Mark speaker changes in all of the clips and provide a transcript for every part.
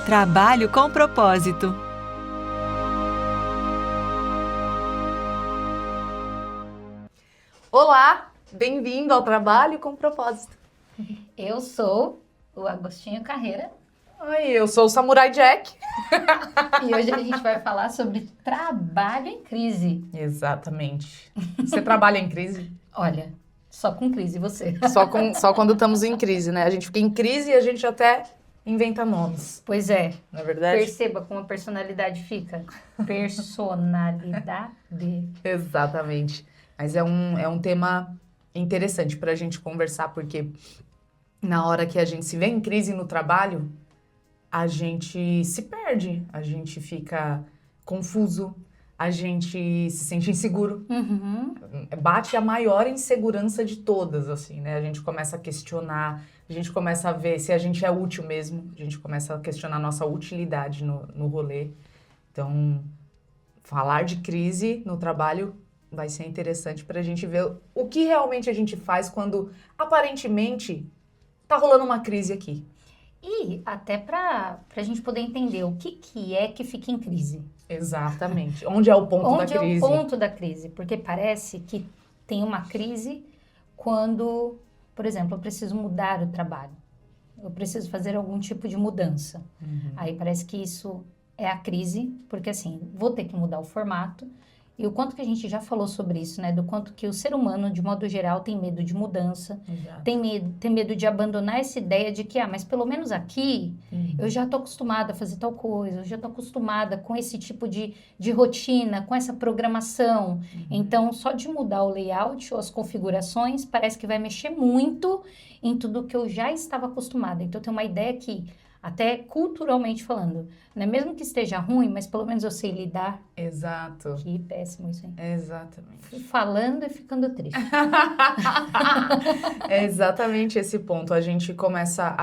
Speaker 1: Trabalho com propósito.
Speaker 2: Olá, bem-vindo ao Trabalho com Propósito.
Speaker 3: Eu sou o Agostinho Carreira.
Speaker 2: Oi, eu sou o Samurai Jack.
Speaker 3: E hoje a gente vai falar sobre trabalho em crise.
Speaker 2: Exatamente. Você trabalha em crise?
Speaker 3: Olha, só com crise você.
Speaker 2: Só quando estamos em crise, né? A gente fica em crise e a gente até inventa nomes.
Speaker 3: Pois é.
Speaker 2: Não é verdade?
Speaker 3: Perceba como a personalidade fica. Personalidade.
Speaker 2: Exatamente. Mas é um tema interessante para a gente conversar, porque na hora que a gente se vê em crise no trabalho, a gente se perde, a gente fica confuso, a gente se sente inseguro.
Speaker 3: Uhum.
Speaker 2: Bate a maior insegurança de todas, assim, né? A gente começa a questionar, a gente começa a ver se a gente é útil mesmo, a gente começa a questionar a nossa utilidade no rolê. Então, falar de crise no trabalho vai ser interessante para a gente ver o que realmente a gente faz quando, aparentemente, tá rolando uma crise aqui.
Speaker 3: E até para a gente poder entender o que é que fica em crise.
Speaker 2: Exatamente. Onde é o ponto da
Speaker 3: Onde é
Speaker 2: crise?
Speaker 3: o ponto da crise? Porque parece que tem uma crise quando, por exemplo, eu preciso mudar o trabalho. Eu preciso fazer algum tipo de mudança.
Speaker 2: Uhum.
Speaker 3: Aí parece que isso é a crise, porque assim, vou ter que mudar o formato. E o quanto que a gente já falou sobre isso, né? Do quanto que o ser humano, de modo geral, tem medo de mudança.
Speaker 2: Exato.
Speaker 3: Tem medo de abandonar essa ideia de que, mas pelo menos aqui, eu já estou acostumada a fazer tal coisa, eu já estou acostumada com esse tipo de rotina, com essa programação. Então, só de mudar o layout ou as configurações, parece que vai mexer muito em tudo que eu já estava acostumada. Então, tem uma ideia que, até culturalmente falando, né? Mesmo que esteja ruim, mas pelo menos eu sei lidar.
Speaker 2: Exato.
Speaker 3: Que péssimo isso, hein?
Speaker 2: Exatamente.
Speaker 3: Fui falando e ficando triste.
Speaker 2: É exatamente esse ponto. A gente começa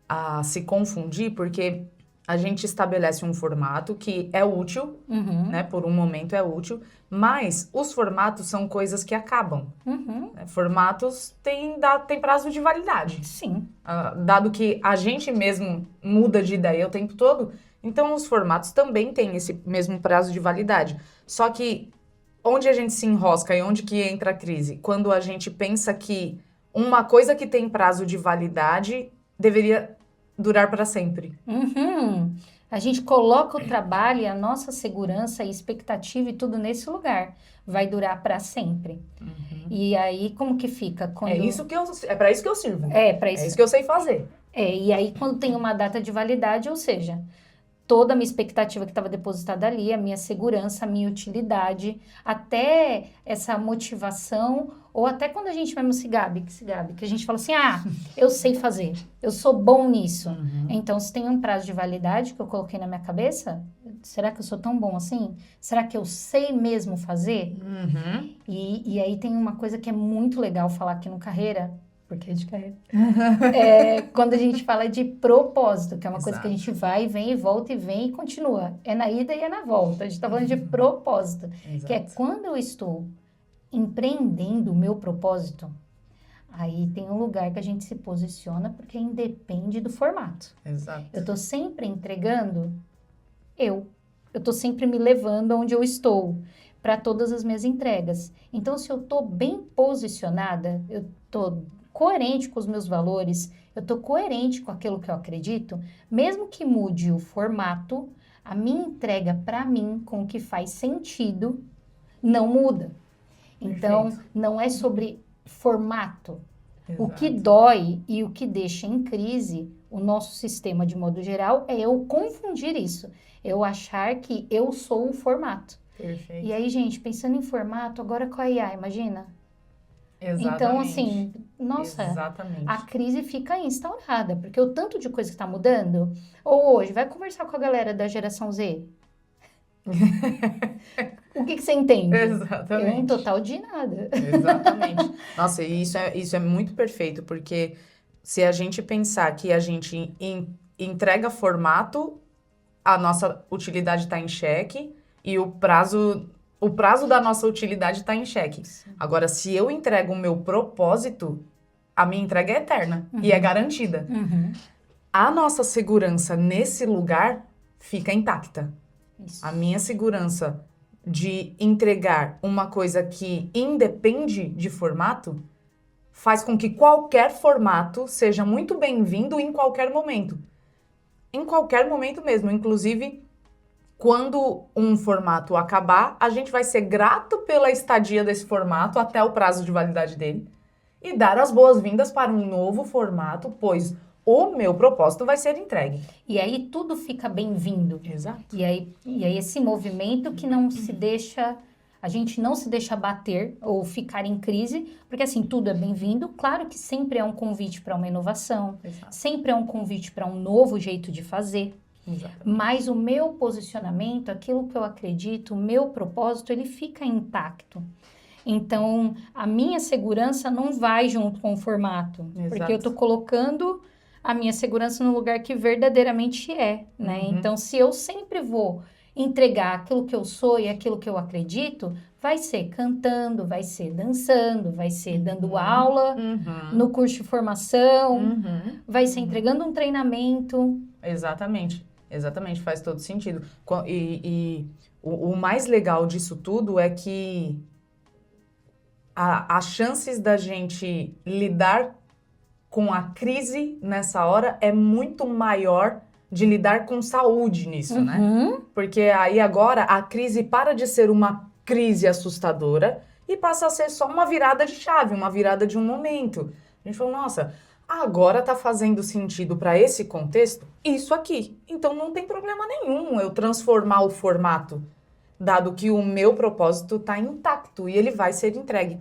Speaker 2: a se confundir porque a gente estabelece um formato que é útil, né? Por um momento é útil, mas os formatos são coisas que acabam. Né? Formatos têm prazo de validade.
Speaker 3: Sim.
Speaker 2: Dado que a gente mesmo muda de ideia o tempo todo, então os formatos também têm esse mesmo prazo de validade. Só que onde a gente se enrosca e onde que entra a crise? Quando a gente pensa que uma coisa que tem prazo de validade deveria durar para sempre.
Speaker 3: A gente coloca o trabalho e a nossa segurança e expectativa e tudo nesse lugar. Vai durar para sempre. E aí, como que fica? Quando...
Speaker 2: É para isso que eu sirvo.
Speaker 3: É, para isso.
Speaker 2: É isso que eu sei fazer.
Speaker 3: E aí, quando tem uma data de validade, ou seja, toda a minha expectativa que estava depositada ali, a minha segurança, a minha utilidade, até essa motivação, ou até quando a gente mesmo se gabe, que a gente fala assim, eu sei fazer, eu sou bom nisso. Então, se tem um prazo de validade que eu coloquei na minha cabeça, será que eu sou tão bom assim? Será que eu sei mesmo fazer? E aí tem uma coisa que é muito legal falar aqui no Carreira, porque é de carreira. Quando a gente fala de propósito, que é uma coisa que a gente vai, vem e volta e vem e continua. É na ida e é na volta. A gente está falando de propósito.
Speaker 2: Exato.
Speaker 3: Que é quando eu estou empreendendo o meu propósito, aí tem um lugar que a gente se posiciona porque independe do formato.
Speaker 2: Exato.
Speaker 3: Eu estou sempre entregando eu estou sempre me levando onde eu estou para todas as minhas entregas. Então, se eu estou bem posicionada, eu estou coerente com os meus valores, eu estou coerente com aquilo que eu acredito, mesmo que mude o formato, a minha entrega para mim, com o que faz sentido, não muda. Então, não é sobre formato.
Speaker 2: Exato.
Speaker 3: O que dói e o que deixa em crise o nosso sistema de modo geral é eu confundir isso. Eu achar que eu sou o formato.
Speaker 2: Perfeito.
Speaker 3: E aí, gente, pensando em formato, agora com a IA, imagina?
Speaker 2: Exatamente.
Speaker 3: Então, assim, nossa,
Speaker 2: Exatamente.
Speaker 3: a crise fica instaurada, porque o tanto de coisa que está mudando, ou hoje, vai conversar com a galera da geração Z. O que você entende?
Speaker 2: Exatamente.
Speaker 3: Um total de nada.
Speaker 2: Exatamente. Nossa, e isso é muito perfeito, porque se a gente pensar que a gente entrega formato, a nossa utilidade está em xeque e o prazo da nossa utilidade está em xeque.
Speaker 3: Sim.
Speaker 2: Agora, se eu entrego o meu propósito, a minha entrega é eterna e é garantida. a nossa segurança nesse lugar fica intacta.
Speaker 3: Isso.
Speaker 2: A minha segurança de entregar uma coisa que independe de formato faz com que qualquer formato seja muito bem-vindo em qualquer momento. Em qualquer momento mesmo. Inclusive, quando um formato acabar, a gente vai ser grato pela estadia desse formato até o prazo de validade dele e dar as boas-vindas para um novo formato, pois o meu propósito vai ser entregue.
Speaker 3: E aí tudo fica bem-vindo.
Speaker 2: Exato.
Speaker 3: E aí esse movimento que não se deixa, a gente não se deixa bater ou ficar em crise, porque assim, tudo é bem-vindo. Claro que sempre é um convite para uma inovação,
Speaker 2: Exato.
Speaker 3: sempre é um convite para um novo jeito de fazer.
Speaker 2: Exato.
Speaker 3: Mas o meu posicionamento, aquilo que eu acredito, o meu propósito, ele fica intacto. Então, a minha segurança não vai junto com o formato,
Speaker 2: Exato.
Speaker 3: porque eu estou colocando a minha segurança no lugar que verdadeiramente é, né?
Speaker 2: Uhum.
Speaker 3: Então, se eu sempre vou entregar aquilo que eu sou e aquilo que eu acredito, vai ser cantando, vai ser dançando, vai ser dando aula
Speaker 2: Uhum.
Speaker 3: no curso de formação,
Speaker 2: Uhum.
Speaker 3: vai ser entregando um treinamento.
Speaker 2: Exatamente. Exatamente, faz todo sentido. E o mais legal disso tudo é que as chances da gente lidar com a crise nessa hora é muito maior de lidar com saúde nisso, né?
Speaker 3: Uhum.
Speaker 2: Porque aí agora a crise para de ser uma crise assustadora e passa a ser só uma virada de chave, uma virada de um momento. A gente falou, nossa, agora tá fazendo sentido para esse contexto isso aqui. Então não tem problema nenhum eu transformar o formato, dado que o meu propósito tá intacto e ele vai ser entregue.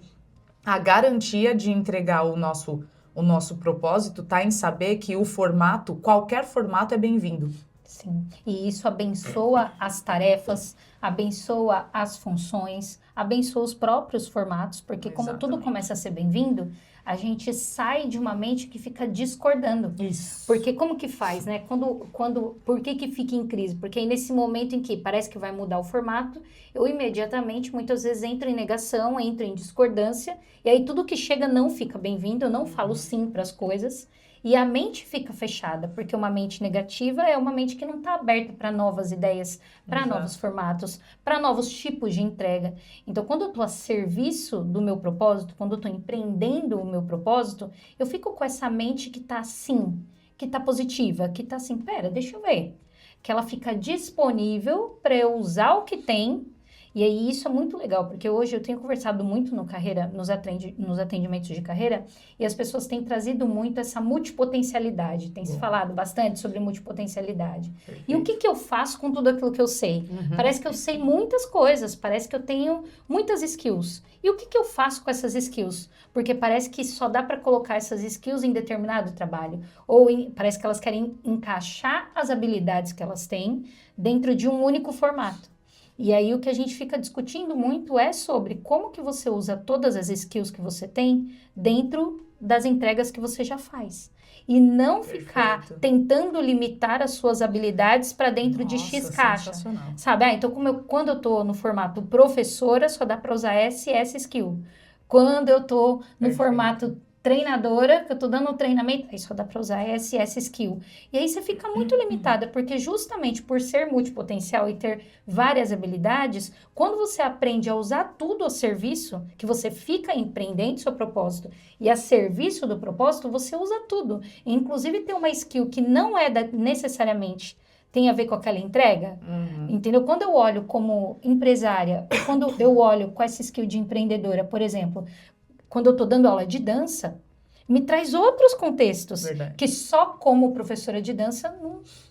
Speaker 2: A garantia de entregar o nosso propósito tá em saber que o formato, qualquer formato é bem-vindo.
Speaker 3: Sim, e isso abençoa as tarefas, abençoa as funções, abençoa os próprios formatos, porque como tudo
Speaker 2: Exatamente.
Speaker 3: começa a ser bem-vindo, a gente sai de uma mente que fica discordando.
Speaker 2: Isso.
Speaker 3: Porque como que faz, né? Por que fica em crise? Porque aí nesse momento em que parece que vai mudar o formato, eu imediatamente, muitas vezes, entro em negação, entro em discordância, e aí tudo que chega não fica bem-vindo, eu não falo sim para as coisas, e a mente fica fechada, porque uma mente negativa é uma mente que não está aberta para novas ideias, para
Speaker 2: Exato.
Speaker 3: novos formatos, para novos tipos de entrega. Então, quando eu estou a serviço do meu propósito, quando eu estou empreendendo o meu propósito, eu fico com essa mente que está assim, que está positiva, que está assim, pera, deixa eu ver. Que ela fica disponível para eu usar o que tem. E aí isso é muito legal, porque hoje eu tenho conversado muito no carreira, nos atendimentos de carreira, e as pessoas têm trazido muito essa multipotencialidade. Tem se falado bastante sobre multipotencialidade. E o que eu faço com tudo aquilo que eu sei?
Speaker 2: Uhum.
Speaker 3: Parece que eu sei muitas coisas, parece que eu tenho muitas skills. E o que eu faço com essas skills? Porque parece que só dá para colocar essas skills em determinado trabalho. Ou parece que elas querem encaixar as habilidades que elas têm dentro de um único formato. E aí o que a gente fica discutindo muito é sobre como que você usa todas as skills que você tem dentro das entregas que você já faz. E não ficar
Speaker 2: Perfeito.
Speaker 3: tentando limitar as suas habilidades para dentro de
Speaker 2: Nossa,
Speaker 3: X caixa.
Speaker 2: sensacional.
Speaker 3: Sabe? Então quando eu tô no formato professora, só dá para usar essa skill. Quando eu tô no
Speaker 2: Perfeito.
Speaker 3: formato treinadora, que eu tô dando um treinamento, aí só dá para usar essa skill. E aí você fica muito limitada, porque justamente por ser multipotencial e ter várias habilidades, quando você aprende a usar tudo a serviço, que você fica empreendendo seu propósito e a serviço do propósito, você usa tudo. E, inclusive tem uma skill que não é necessariamente tem a ver com aquela entrega, entendeu? Quando eu olho como empresária, quando eu olho com essa skill de empreendedora, por exemplo, quando eu tô dando aula de dança, me traz outros contextos
Speaker 2: Verdade.
Speaker 3: que só como professora de dança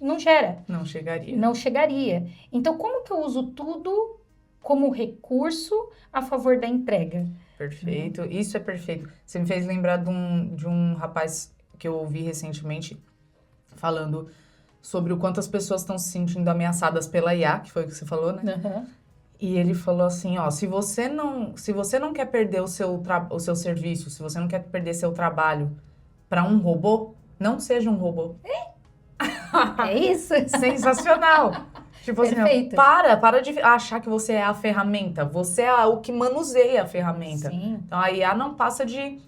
Speaker 3: não gera,
Speaker 2: Não chegaria.
Speaker 3: não chegaria. Então, como que eu uso tudo como recurso a favor da entrega?
Speaker 2: Perfeito, isso é perfeito. Você me fez lembrar de um rapaz que eu ouvi recentemente falando sobre o quanto as pessoas estão se sentindo ameaçadas pela IA, que foi o que você falou, né?
Speaker 3: Uhum.
Speaker 2: E ele falou assim, ó, se você não quer perder o seu serviço, se você não quer perder seu trabalho para um robô, não seja um robô.
Speaker 3: É isso?
Speaker 2: Sensacional! Tipo assim, ó,
Speaker 3: Perfeito.
Speaker 2: para de achar que você é a ferramenta. Você é o que manuseia a ferramenta.
Speaker 3: Sim.
Speaker 2: Então a IA não passa de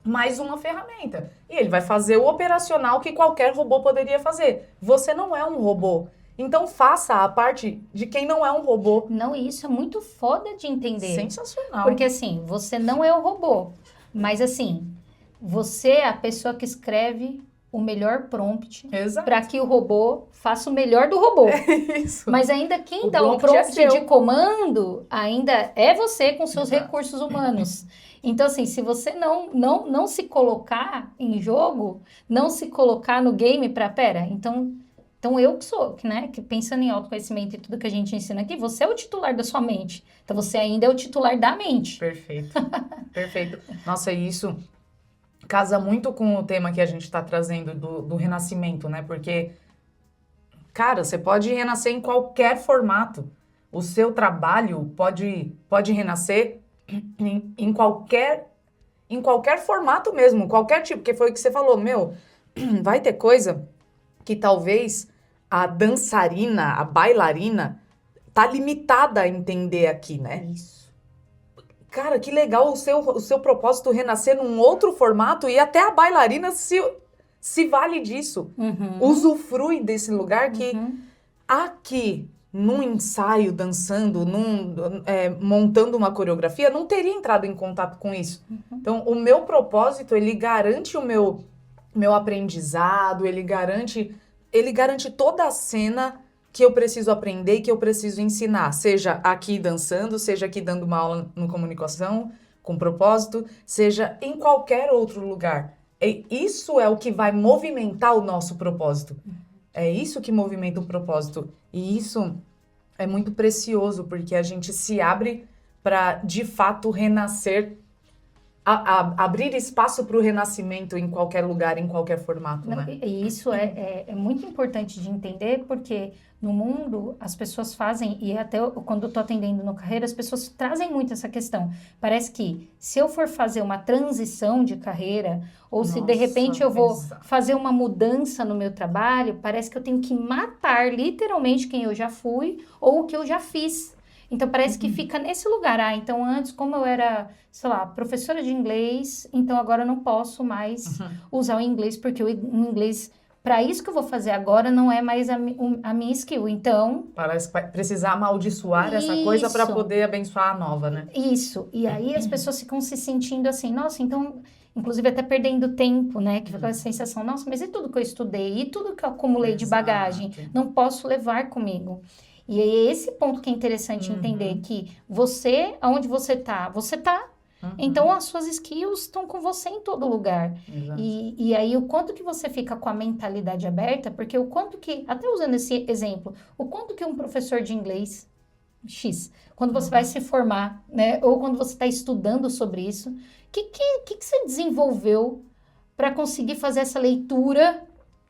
Speaker 2: mais uma ferramenta. E ele vai fazer o operacional que qualquer robô poderia fazer. Você não é um robô. Então faça a parte de quem não é um robô.
Speaker 3: Não, e isso é muito foda de entender.
Speaker 2: Sensacional.
Speaker 3: Porque assim, você não é o robô, mas assim, você é a pessoa que escreve o melhor prompt
Speaker 2: Exato.
Speaker 3: para que o robô faça o melhor do robô.
Speaker 2: Isso.
Speaker 3: Mas ainda quem
Speaker 2: O
Speaker 3: dá o
Speaker 2: prompt é
Speaker 3: prompt
Speaker 2: seu.
Speaker 3: de comando ainda é você com seus
Speaker 2: Exato.
Speaker 3: recursos humanos. Então, assim, se você não se colocar em jogo, não se colocar no game para, então eu que sou, né, que pensando em autoconhecimento e tudo que a gente ensina aqui, você é o titular da sua mente. Então, você ainda é o titular da mente.
Speaker 2: Perfeito. Perfeito. Nossa, e isso casa muito com o tema que a gente está trazendo do renascimento, né? Porque, cara, você pode renascer em qualquer formato. O seu trabalho pode renascer em qualquer formato mesmo, qualquer tipo, que foi o que você falou, meu, vai ter coisa que talvez a dançarina, a bailarina, tá limitada a entender aqui, né?
Speaker 3: Isso.
Speaker 2: Cara, que legal o seu propósito renascer num outro formato e até a bailarina se vale disso. Usufrui desse lugar que aqui, num ensaio, dançando, montando uma coreografia, não teria entrado em contato com isso. Então, o meu propósito, ele garante o meu aprendizado, ele garante toda a cena que eu preciso aprender e que eu preciso ensinar, seja aqui dançando, seja aqui dando uma aula no comunicação, com propósito, seja em qualquer outro lugar. Isso é o que vai movimentar o nosso propósito. É isso que movimenta o propósito. E isso é muito precioso, porque a gente se abre para, de fato, renascer, abrir espaço para o renascimento em qualquer lugar, em qualquer formato, né?
Speaker 3: E isso é muito importante de entender, porque no mundo as pessoas fazem, e até quando eu estou atendendo no Carreira, as pessoas trazem muito essa questão. Parece que se eu for fazer uma transição de carreira, ou se de repente eu vou fazer uma mudança no meu trabalho, parece que eu tenho que matar literalmente quem eu já fui ou o que eu já fiz. Então, parece que fica nesse lugar. Então antes, como eu era, sei lá, professora de inglês, então agora eu não posso mais usar o inglês, porque o inglês, para isso que eu vou fazer agora, não é mais a minha skill. Então...
Speaker 2: Parece precisar amaldiçoar essa coisa para poder abençoar a nova, né?
Speaker 3: Isso. E aí as pessoas ficam se sentindo assim, nossa, então... Inclusive até perdendo tempo, né? Que fica a sensação, nossa, mas e tudo que eu estudei? E tudo que eu acumulei de bagagem? Não posso levar comigo. E é esse ponto que é interessante entender, que você, aonde você tá, então as suas skills estão com você em todo lugar. E aí o quanto que você fica com a mentalidade aberta, porque o quanto que, até usando esse exemplo, o quanto que um professor de inglês, X, quando você vai se formar, né, ou quando você está estudando sobre isso, o que você desenvolveu para conseguir fazer essa leitura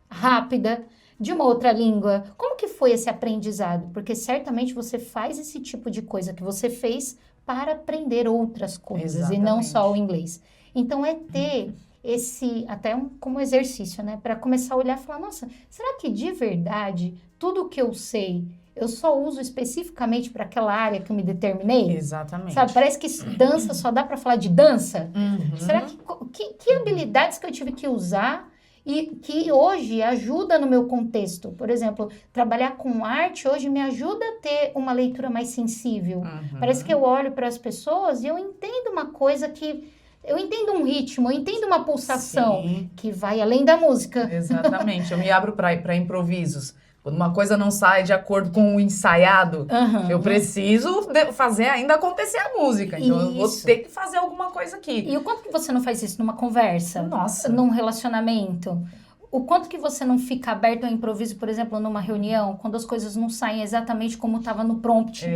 Speaker 3: rápida de uma outra língua? Como que foi esse aprendizado? Porque certamente você faz esse tipo de coisa que você fez para aprender outras coisas e não só o inglês. Então é ter esse, até como exercício, né? Para começar a olhar e falar, nossa, será que de verdade tudo que eu sei eu só uso especificamente para aquela área que eu me determinei?
Speaker 2: Exatamente.
Speaker 3: Sabe, parece que dança só dá para falar de dança. Será que habilidades que eu tive que usar e que hoje ajuda no meu contexto? Por exemplo, trabalhar com arte hoje me ajuda a ter uma leitura mais sensível. Parece que eu olho para as pessoas e eu entendo uma coisa que... Eu entendo um ritmo, eu entendo uma pulsação que vai além da música.
Speaker 2: Exatamente. Eu me abro para improvisos. Quando uma coisa não sai de acordo com o ensaiado, eu preciso fazer ainda acontecer a música. Então, eu vou ter que fazer alguma coisa aqui.
Speaker 3: E o quanto que você não faz isso numa conversa?
Speaker 2: Nossa.
Speaker 3: Num relacionamento? O quanto que você não fica aberto ao improviso, por exemplo, numa reunião, quando as coisas não saem exatamente como estava no prompt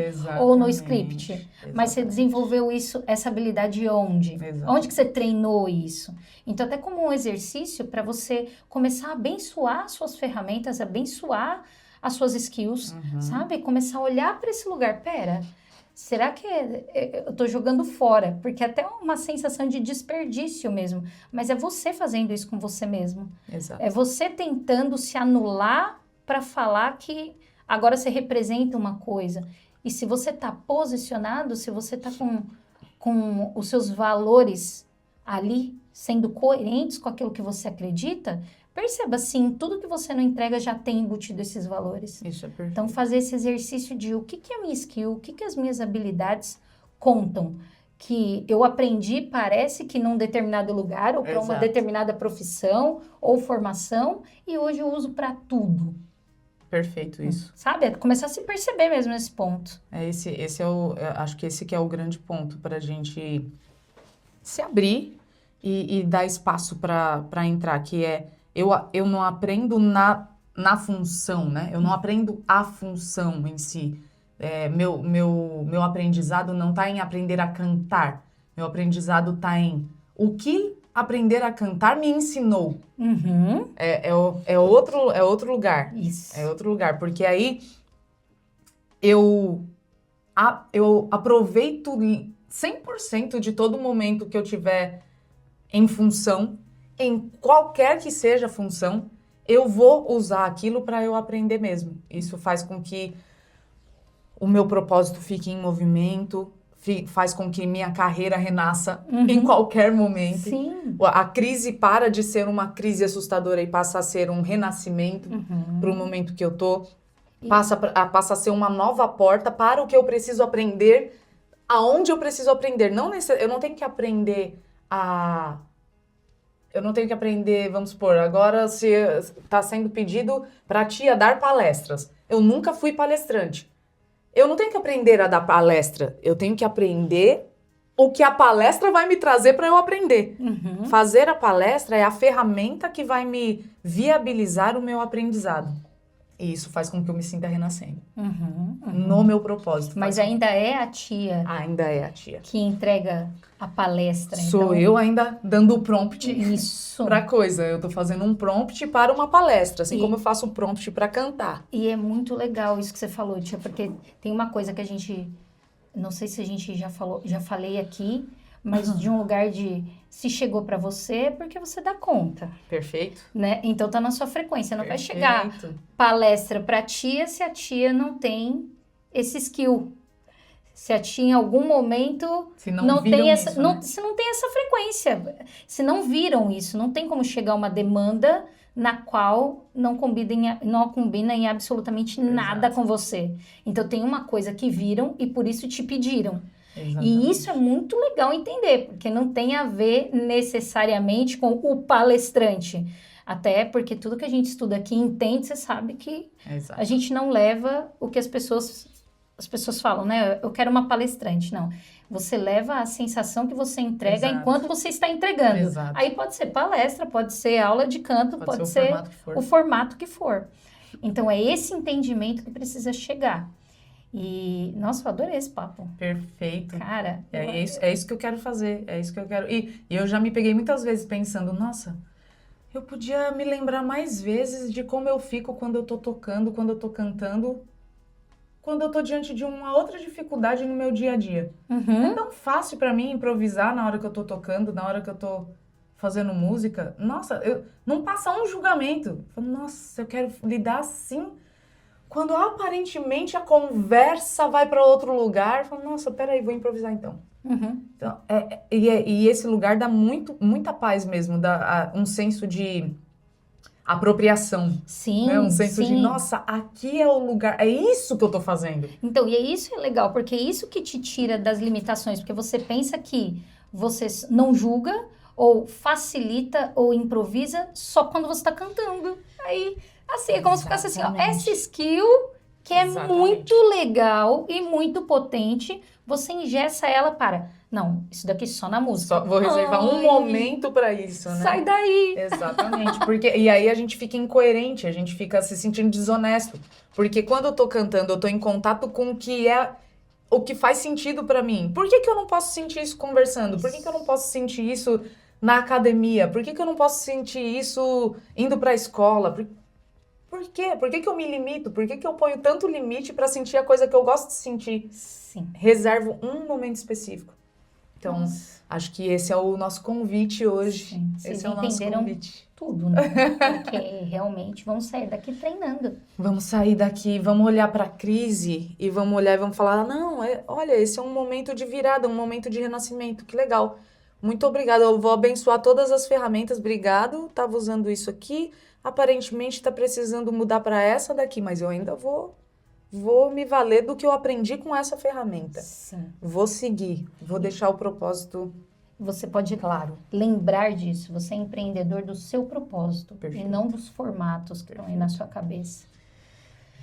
Speaker 3: ou no script. Mas você desenvolveu isso, essa habilidade onde? Onde que você treinou isso? Então, até como um exercício para você começar a abençoar suas ferramentas, abençoar as suas skills, sabe? Começar a olhar para esse lugar. Pera, será que eu tô jogando fora? Porque até uma sensação de desperdício mesmo. Mas é você fazendo isso com você mesmo.
Speaker 2: Exato.
Speaker 3: É você tentando se anular para falar que agora você representa uma coisa. E se você tá posicionado, se você tá com os seus valores ali, sendo coerentes com aquilo que você acredita, perceba assim, tudo que você não entrega já tem embutido esses valores.
Speaker 2: Isso é perfeito.
Speaker 3: Então, fazer esse exercício de o que que é a minha skill, o que que as minhas habilidades contam, que eu aprendi, parece que num determinado lugar, ou para uma
Speaker 2: Exato.
Speaker 3: determinada profissão ou formação, e hoje eu uso para tudo,
Speaker 2: Perfeito isso.
Speaker 3: sabe? É começar a se perceber mesmo nesse ponto.
Speaker 2: Esse é o, acho que esse que é o grande ponto para a gente se abrir e dar espaço para entrar, que é eu não aprendo na função, né? Eu não aprendo a função em si. Meu aprendizado não está em aprender a cantar. Meu aprendizado está em o que aprender a cantar me ensinou.
Speaker 3: Uhum.
Speaker 2: É outro lugar.
Speaker 3: Isso.
Speaker 2: É outro lugar, porque aí eu aproveito 100% de todo momento que eu tiver em função, em qualquer que seja a função, eu vou usar aquilo para eu aprender mesmo. Isso faz com que o meu propósito fique em movimento, faz com que minha carreira renasça em qualquer momento.
Speaker 3: Sim.
Speaker 2: A crise para de ser uma crise assustadora e passa a ser um renascimento para o momento que eu tô. Passa a ser uma nova porta para o que eu preciso aprender, aonde eu preciso aprender. Eu não tenho que aprender vamos supor, agora se está sendo pedido para a tia dar palestras. Eu nunca fui palestrante. Eu não tenho que aprender a dar palestra, eu tenho que aprender o que a palestra vai me trazer para eu aprender. Fazer a palestra é a ferramenta que vai me viabilizar o meu aprendizado. E isso faz com que eu me sinta renascendo. No meu propósito.
Speaker 3: Mas ainda é a tia
Speaker 2: Ainda é a tia.
Speaker 3: que entrega a palestra.
Speaker 2: Sou
Speaker 3: então...
Speaker 2: eu ainda dando o prompt
Speaker 3: Isso.
Speaker 2: pra coisa. Eu tô fazendo um prompt para uma palestra, assim
Speaker 3: E-
Speaker 2: como eu faço um prompt para cantar.
Speaker 3: E é muito legal isso que você falou, tia, porque tem uma coisa que a gente, não sei se a gente já falei aqui, mas de um lugar de se chegou pra você é porque você dá conta,
Speaker 2: Perfeito?
Speaker 3: né? Então tá na sua frequência, não vai chegar
Speaker 2: Perfeito.
Speaker 3: palestra pra tia se a tia não tem esse skill. Se a tia em algum momento
Speaker 2: Se não viram
Speaker 3: tem essa,
Speaker 2: isso,
Speaker 3: não,
Speaker 2: né?
Speaker 3: se não tem essa frequência, se não viram isso, não tem como chegar uma demanda na qual não combina em absolutamente nada
Speaker 2: Exato.
Speaker 3: com você. Então tem uma coisa que viram e por isso te pediram.
Speaker 2: Exatamente.
Speaker 3: E isso é muito legal entender, porque não tem a ver necessariamente com o palestrante. Até porque tudo que a gente estuda aqui entende, você sabe que
Speaker 2: Exato.
Speaker 3: a gente não leva o que as pessoas falam, né? Eu quero uma palestrante. Não. Você leva a sensação que você entrega
Speaker 2: Exato.
Speaker 3: enquanto você está entregando.
Speaker 2: Exato.
Speaker 3: Aí pode ser palestra, pode ser aula de canto, pode
Speaker 2: ser
Speaker 3: ser
Speaker 2: o formato que for.
Speaker 3: o formato que for. Então é esse entendimento que precisa chegar. E, nossa, eu adorei esse papo.
Speaker 2: Perfeito.
Speaker 3: Cara,
Speaker 2: É isso que eu quero fazer. É isso que eu quero. E eu já me peguei muitas vezes pensando, nossa, eu podia me lembrar mais vezes de como eu fico quando eu tô tocando, quando eu tô cantando, quando eu tô diante de uma outra dificuldade no meu dia a dia. É tão fácil pra mim improvisar na hora que eu tô tocando, na hora que eu tô fazendo música. Nossa, não passa um julgamento. Eu falo, nossa, eu quero lidar assim. Quando aparentemente a conversa vai pra outro lugar, eu falo, nossa, peraí, vou improvisar então. Então, e esse lugar dá muita paz mesmo, dá um senso de apropriação.
Speaker 3: sim,
Speaker 2: Né? Um senso
Speaker 3: sim.
Speaker 2: de, nossa, aqui é o lugar, é isso que eu tô fazendo.
Speaker 3: Então, e isso é legal, porque é isso que te tira das limitações, porque você pensa que você não julga, ou facilita, ou improvisa só quando você tá cantando. Aí, assim, é como se fosse assim, ó,
Speaker 2: Exatamente.
Speaker 3: essa skill que é
Speaker 2: Exatamente.
Speaker 3: muito legal e muito potente, você engessa ela para, não, isso daqui só na música.
Speaker 2: Só vou reservar um
Speaker 3: Ai,
Speaker 2: momento pra isso, né?
Speaker 3: Sai daí!
Speaker 2: Exatamente, e aí a gente fica incoerente, a gente fica se sentindo desonesto, porque quando eu tô cantando, eu tô em contato com o que faz sentido pra mim. Por que eu não posso sentir isso conversando? Por que eu não posso sentir isso na academia? Por que eu não posso sentir isso indo pra escola? Por quê? Por que eu me limito? Por que eu ponho tanto limite pra sentir a coisa que eu gosto de sentir?
Speaker 3: Sim.
Speaker 2: Reservo um momento específico. Então,
Speaker 3: Nossa.
Speaker 2: acho que esse é o nosso convite hoje.
Speaker 3: Sim, vocês
Speaker 2: Esse é o nosso
Speaker 3: entenderam
Speaker 2: convite.
Speaker 3: tudo, né? Porque realmente vamos sair daqui treinando.
Speaker 2: Vamos sair daqui, vamos olhar para a crise e vamos olhar e vamos falar, não, olha, esse é um momento de virada, um momento de renascimento, que legal. Muito obrigada. Eu vou abençoar todas as ferramentas. Obrigado. Tava usando isso aqui. Aparentemente está precisando mudar para essa daqui, mas eu ainda vou me valer do que eu aprendi com essa ferramenta.
Speaker 3: Sim.
Speaker 2: Vou seguir. Vou deixar o propósito.
Speaker 3: Você pode, claro, lembrar disso. Você é empreendedor do seu propósito
Speaker 2: Perfeito.
Speaker 3: e não dos formatos que estão aí na sua cabeça.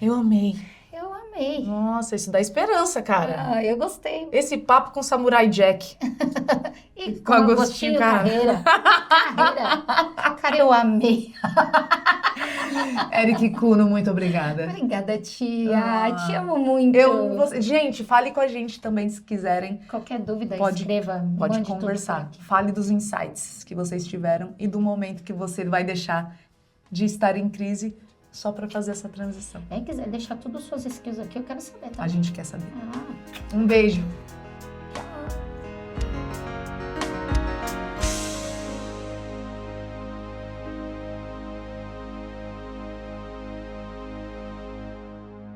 Speaker 2: Eu amei.
Speaker 3: Eu amei.
Speaker 2: Nossa, isso dá esperança, cara.
Speaker 3: Ah, eu gostei.
Speaker 2: Esse papo com Samurai Jack.
Speaker 3: E
Speaker 2: Com Agostinho
Speaker 3: Carreira. Cara, eu amei.
Speaker 2: Eric Cuno, muito obrigada.
Speaker 3: Obrigada, tia.
Speaker 2: Ah.
Speaker 3: Te amo muito.
Speaker 2: Gente, fale com a gente também se quiserem.
Speaker 3: Qualquer dúvida,
Speaker 2: Pode-
Speaker 3: escreva.
Speaker 2: Pode
Speaker 3: mande tudo
Speaker 2: conversar.
Speaker 3: por aqui.
Speaker 2: Fale dos insights que vocês tiveram e do momento que você vai deixar de estar em crise só para fazer essa transição.
Speaker 3: Quem quiser deixar tudo suas skills aqui, eu quero saber, tá?
Speaker 2: A gente quer saber.
Speaker 3: Ah.
Speaker 2: Um beijo.